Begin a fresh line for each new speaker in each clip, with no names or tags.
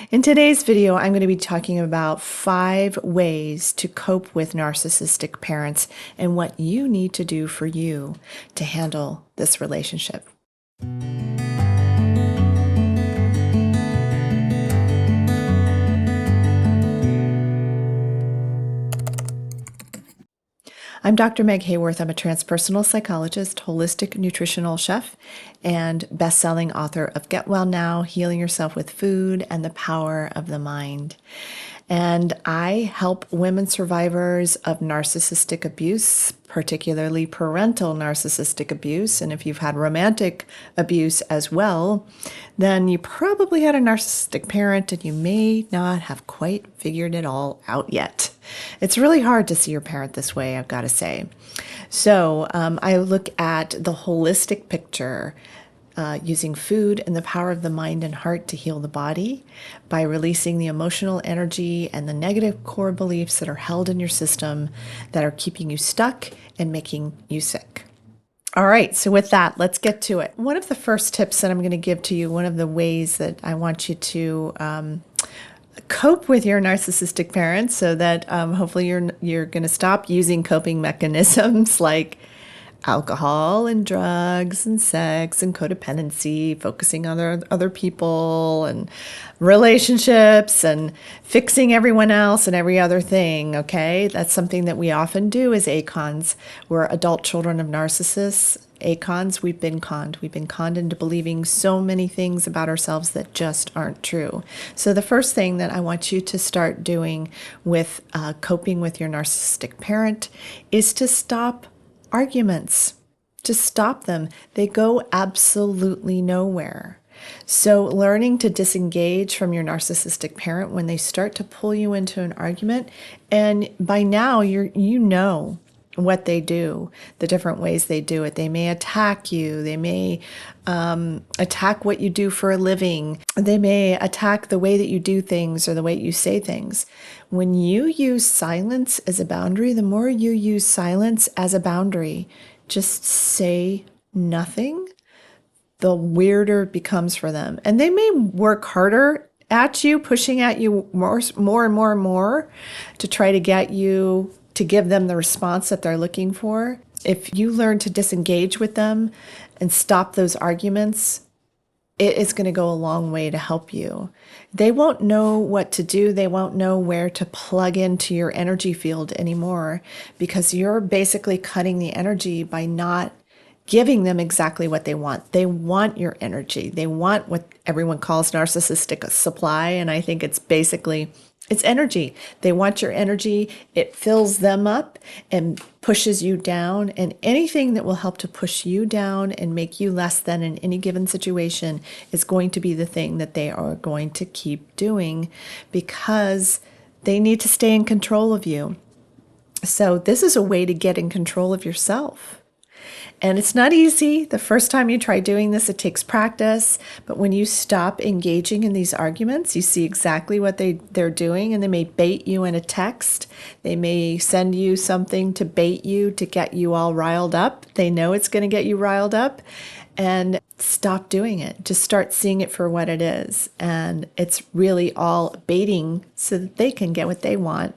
In today's video, I'm going to be talking about 5 ways to cope with narcissistic parents and what you need to do for you to handle this relationship. I'm Dr. Meg Haworth. I'm a transpersonal psychologist, holistic nutritional chef, and best-selling author of Get Well Now, Healing Yourself with Food, and the Power of the Mind. And I help women survivors of narcissistic abuse, particularly parental narcissistic abuse. And if you've had romantic abuse as well, then you probably had a narcissistic parent and you may not have quite figured it all out yet. It's really hard to see your parent this way, I've got to say. So I look at the holistic picture using food and the power of the mind and heart to heal the body by releasing the emotional energy and the negative core beliefs that are held in your system that are keeping you stuck and making you sick. All right, so with that, let's get to it. One of the first tips that I'm going to give to you, one of the ways that I want you to cope with your narcissistic parents so that hopefully you're going to stop using coping mechanisms like alcohol and drugs and sex and codependency, focusing on other people and relationships and fixing everyone else and every other thing, okay? That's something that we often do as ACONs. We're adult children of narcissists. ACONs, we've been conned. We've been conned into believing so many things about ourselves that just aren't true. So the first thing that I want you to start doing with coping with your narcissistic parent is to stop arguments. Just stop them. They go absolutely nowhere. So learning to disengage from your narcissistic parent when they start to pull you into an argument, and by now you know what they do, the different ways they do it. They may attack you. They may attack what you do for a living. They may attack the way that you do things or the way you say things. When you use silence as a boundary, the more you use silence as a boundary, just say nothing, the weirder it becomes for them. And they may work harder at you, pushing at you more and more to try to get you to give them the response that they're looking for. If you learn to disengage with them and stop those arguments, it is going to go a long way to help you. They won't know what to do. They won't know where to plug into your energy field anymore because you're basically cutting the energy by not giving them exactly what they want. They want your energy. They want what everyone calls narcissistic supply, and I think it's basically it's energy. They want your energy. It fills them up and pushes you down. And anything that will help to push you down and make you less than in any given situation is going to be the thing that they are going to keep doing because they need to stay in control of you. So this is a way to get in control of yourself. And it's not easy. The first time you try doing this, it takes practice. But when you stop engaging in these arguments, you see exactly what they're doing. And they may bait you in a text. They may send you something to bait you, to get you all riled up. They know it's going to get you riled up. And stop doing it. Just start seeing it for what it is. And it's really all baiting so that they can get what they want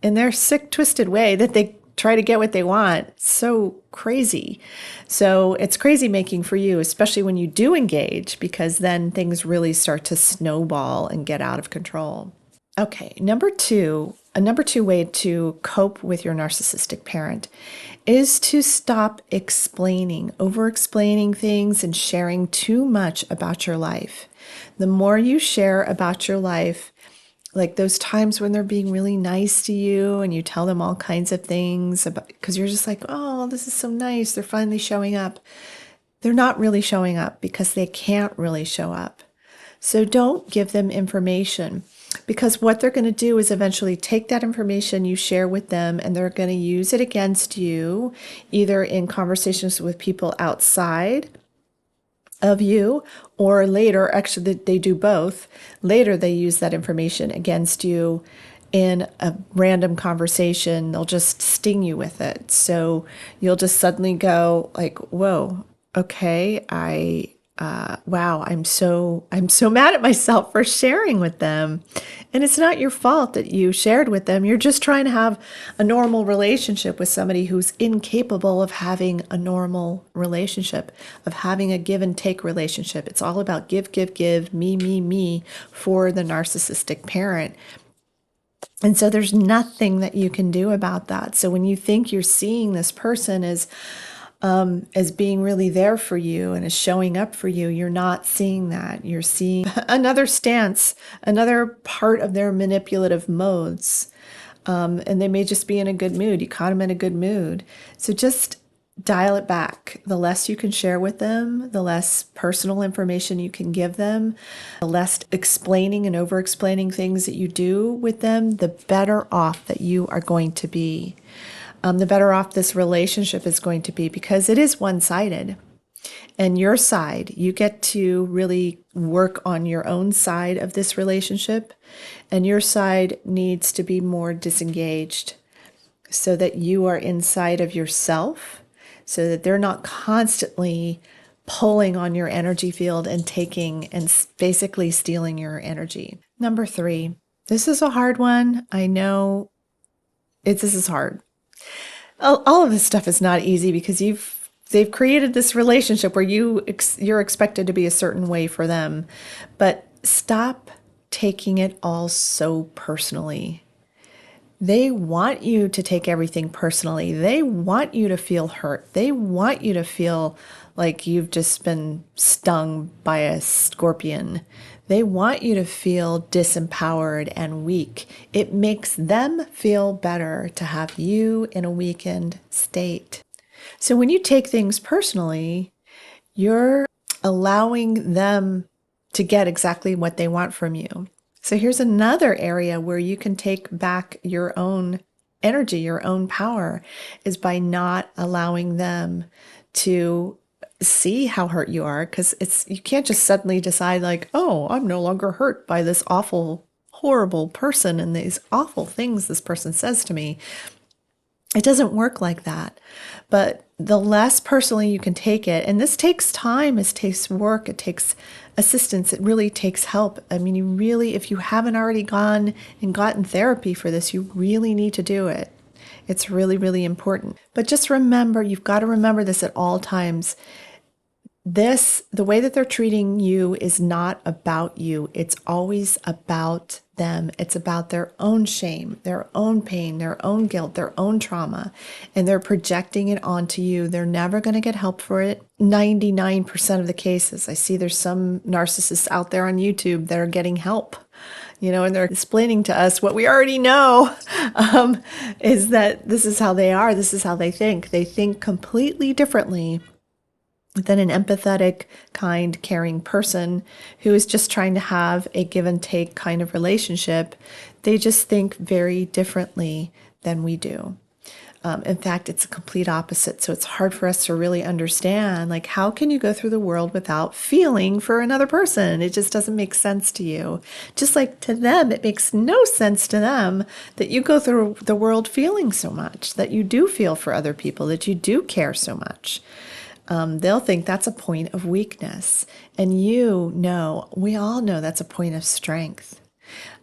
in their sick, twisted way that they try to get what they want. So crazy. So it's crazy making for you, especially when you do engage, because then things really start to snowball and get out of control. Okay, a number two way to cope with your narcissistic parent is to stop over-explaining things and sharing too much about your life. The more you share about your life, like those times when they're being really nice to you and you tell them all kinds of things about, because you're just like, oh, this is so nice. They're finally showing up. They're not really showing up because they can't really show up. So don't give them information because what they're going to do is eventually take that information you share with them and they're going to use it against you, either in conversations with people outside of you, or later, actually they do both. Later they use that information against you in a random conversation. They'll just sting you with it. So you'll just suddenly go like, whoa, okay, I wow, I'm so mad at myself for sharing with them. And it's not your fault that you shared with them. You're just trying to have a normal relationship with somebody who's incapable of having a normal relationship, of having a give and take relationship. It's all about give, give, give, me for the narcissistic parent. And so there's nothing that you can do about that. So when you think you're seeing this person as being really there for you and as showing up for you, you're not seeing that. You're seeing another stance, another part of their manipulative modes. And they may just be in a good mood. You caught them in a good mood. So just dial it back. The less you can share with them, the less personal information you can give them, the less explaining and over explaining things that you do with them, the better off that you are going to be. The better off this relationship is going to be, because it is one-sided. And your side, you get to really work on your own side of this relationship, and your side needs to be more disengaged so that you are inside of yourself, so that they're not constantly pulling on your energy field and taking and basically stealing your energy. Number 3, this is a hard one. I know this is hard. All of this stuff is not easy because they've created this relationship where you're expected to be a certain way for them. But stop taking it all so personally. They want you to take everything personally. They want you to feel hurt. They want you to feel like you've just been stung by a scorpion. They want you to feel disempowered and weak. It makes them feel better to have you in a weakened state. So when you take things personally, you're allowing them to get exactly what they want from you. So here's another area where you can take back your own energy, your own power, is by not allowing them to see how hurt you are, because you can't just suddenly decide like, oh, I'm no longer hurt by this awful, horrible person and these awful things this person says to me. It doesn't work like that. But the less personally you can take it, and this takes time, it takes work, it takes assistance, it really takes help. I mean, you really, if you haven't already gone and gotten therapy for this, you really need to do it. It's really, really important. But just remember, you've got to remember this at all times. The way that they're treating you is not about you. It's always about them. It's about their own shame, their own pain, their own guilt, their own trauma, and they're projecting it onto you. They're never going to get help for it. 99% of the cases. I see there's some narcissists out there on YouTube that are getting help, and they're explaining to us what we already know, is that this is how they are. This is how they think. They think completely differently than an empathetic, kind, caring person who is just trying to have a give and take kind of relationship. They just think very differently than we do. In fact, it's a complete opposite. So it's hard for us to really understand, like, how can you go through the world without feeling for another person? It just doesn't make sense to you. Just like to them, it makes no sense to them that you go through the world feeling so much, that you do feel for other people, that you do care so much. They'll think that's a point of weakness. And we all know that's a point of strength.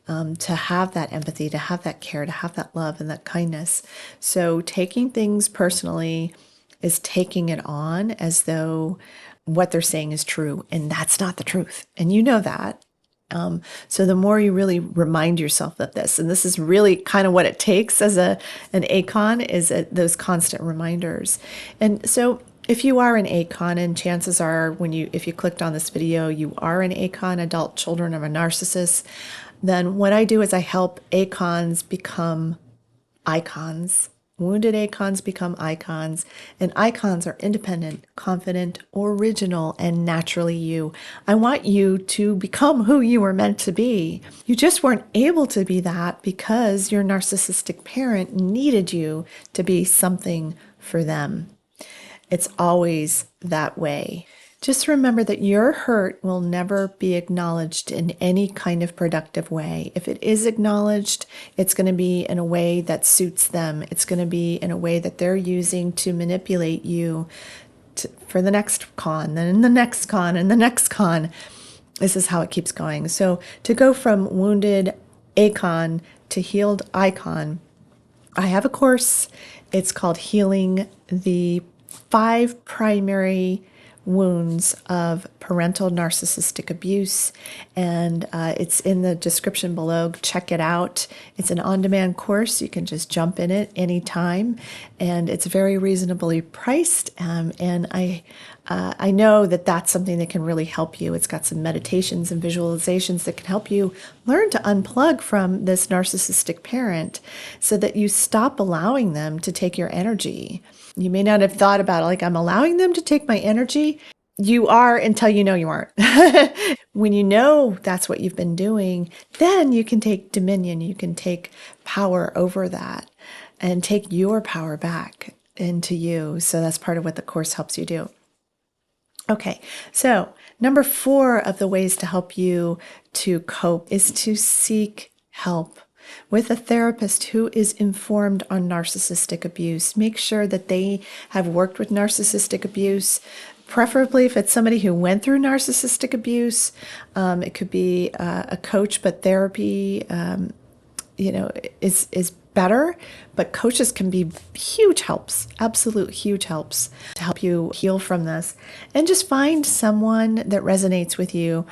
To have that empathy, to have that care, to have that love and that kindness. So taking things personally is taking it on as though what they're saying is true. And that's not the truth. And you know that. So the more you really remind yourself of this, and this is really kind of what it takes as an ACON, is those constant reminders. And so if you are an ACON, and chances are if you clicked on this video, you are an ACON, adult children of a narcissist, then what I do is I help ACONs become icons. Wounded ACONs become icons, and icons are independent, confident, original, and naturally you. I want you to become who you were meant to be. You just weren't able to be that because your narcissistic parent needed you to be something for them. It's always that way. Just remember that your hurt will never be acknowledged in any kind of productive way. If it is acknowledged, it's going to be in a way that suits them. It's going to be in a way that they're using to manipulate you for the next con, then the next con, and the next con. This is how it keeps going. So to go from wounded acon to healed icon, I have a course. It's called Healing the 5 Primary Wounds of Parental Narcissistic Abuse. And it's in the description below. Check it out. It's an on-demand course. You can just jump in it anytime. And it's very reasonably priced. And I know that that's something that can really help you. It's got some meditations and visualizations that can help you learn to unplug from this narcissistic parent so that you stop allowing them to take your energy. You may not have thought about it like, I'm allowing them to take my energy. You are until you know you aren't. When you know that's what you've been doing, then you can take dominion. You can take power over that and take your power back into you. So that's part of what the course helps you do. Okay, so number 4 of the ways to help you to cope is to seek help with a therapist who is informed on narcissistic abuse. Make sure that they have worked with narcissistic abuse, preferably if it's somebody who went through narcissistic abuse. It could be a coach, but therapy, is better, but coaches can be huge helps, absolute huge helps to help you heal from this. And just find someone that resonates with you.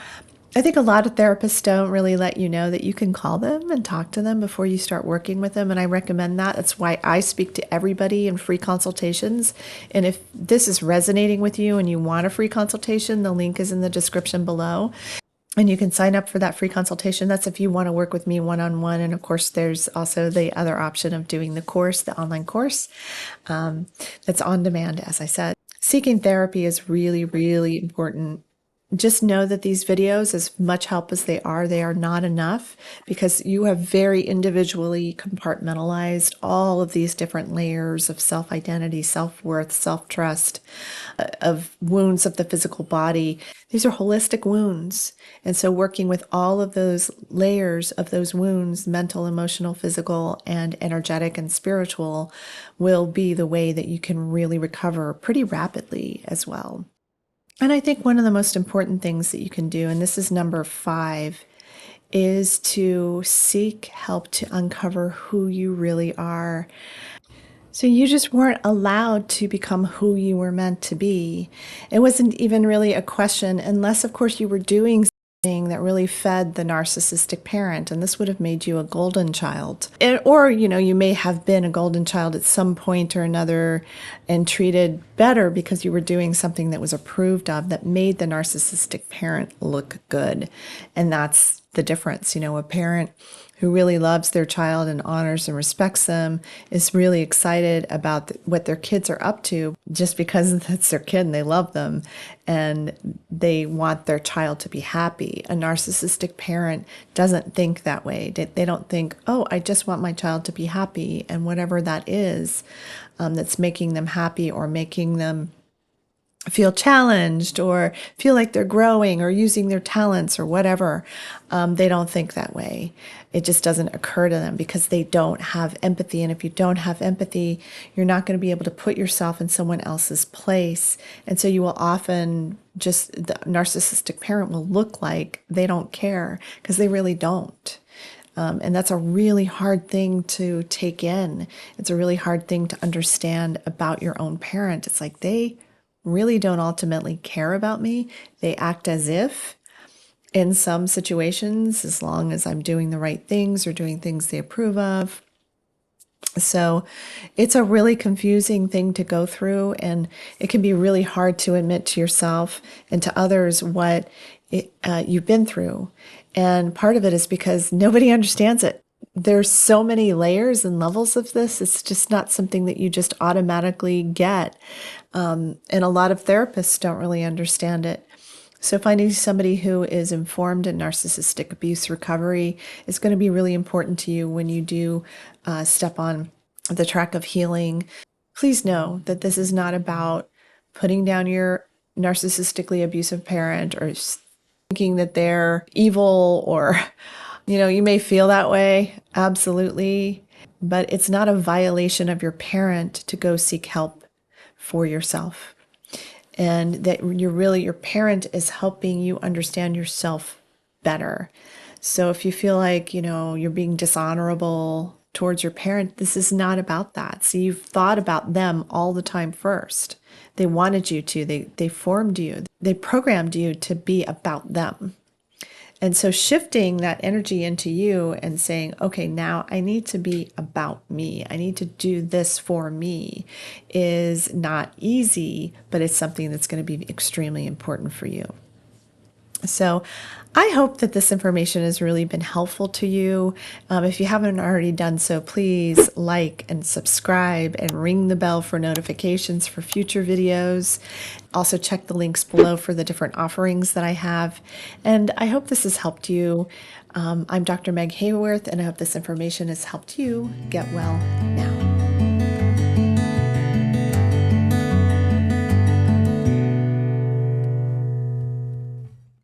I think a lot of therapists don't really let you know that you can call them and talk to them before you start working with them. And I recommend that. That's why I speak to everybody in free consultations. And if this is resonating with you and you want a free consultation, the link is in the description below. And you can sign up for that free consultation. That's if you want to work with me one-on-one. And of course, there's also the other option of doing the course, the online course, that's on demand, as I said. Seeking therapy is really, really important. Just know that these videos, as much help as they are not enough because you have very individually compartmentalized all of these different layers of self-identity, self-worth, self-trust, of wounds of the physical body. These are holistic wounds. And so working with all of those layers of those wounds, mental, emotional, physical, and energetic and spiritual, will be the way that you can really recover pretty rapidly as well. And I think one of the most important things that you can do, and this is number 5, is to seek help to uncover who you really are. So you just weren't allowed to become who you were meant to be. It wasn't even really a question, unless, of course, you were doing something that really fed the narcissistic parent, and this would have made you a golden child. Or, you may have been a golden child at some point or another and treated better because you were doing something that was approved of that made the narcissistic parent look good. And that's the difference. A parent who really loves their child and honors and respects them is really excited about what their kids are up to just because that's their kid and they love them and they want their child to be happy. A narcissistic parent doesn't think that way. They don't think, oh, I just want my child to be happy, and whatever that is that's making them happy or making them feel challenged or feel like they're growing or using their talents or whatever. They don't think that way. It just doesn't occur to them because they don't have empathy. And if you don't have empathy, you're not going to be able to put yourself in someone else's place. And so you will often the narcissistic parent will look like they don't care because they really don't. And that's a really hard thing to take in. It's a really hard thing to understand about your own parent. It's like they really don't ultimately care about me. They act as if in some situations, as long as I'm doing the right things or doing things they approve of. So it's a really confusing thing to go through, and it can be really hard to admit to yourself and to others what you've been through. And part of it is because nobody understands it. There's so many layers and levels of this. It's just not something that you just automatically get. And a lot of therapists don't really understand it. So finding somebody who is informed in narcissistic abuse recovery is going to be really important to you when you do step on the track of healing. Please know that this is not about putting down your narcissistically abusive parent or thinking that they're evil or, you may feel that way. Absolutely. But it's not a violation of your parent to go seek help for yourself. and that your parent is helping you understand yourself better. So if you feel like, you're being dishonorable towards your parent, this is not about that. So you've thought about them all the time first. They wanted you to, they formed you, they programmed you to be about them. And so shifting that energy into you and saying, okay, now I need to be about me. I need to do this for me is not easy, but it's something that's going to be extremely important for you. So I hope that this information has really been helpful to you. If you haven't already done so, please like and subscribe and ring the bell for notifications for future videos. Also check the links below for the different offerings that I have. And I hope this has helped you. I'm Dr. Meg Haworth, and I hope this information has helped you get well now.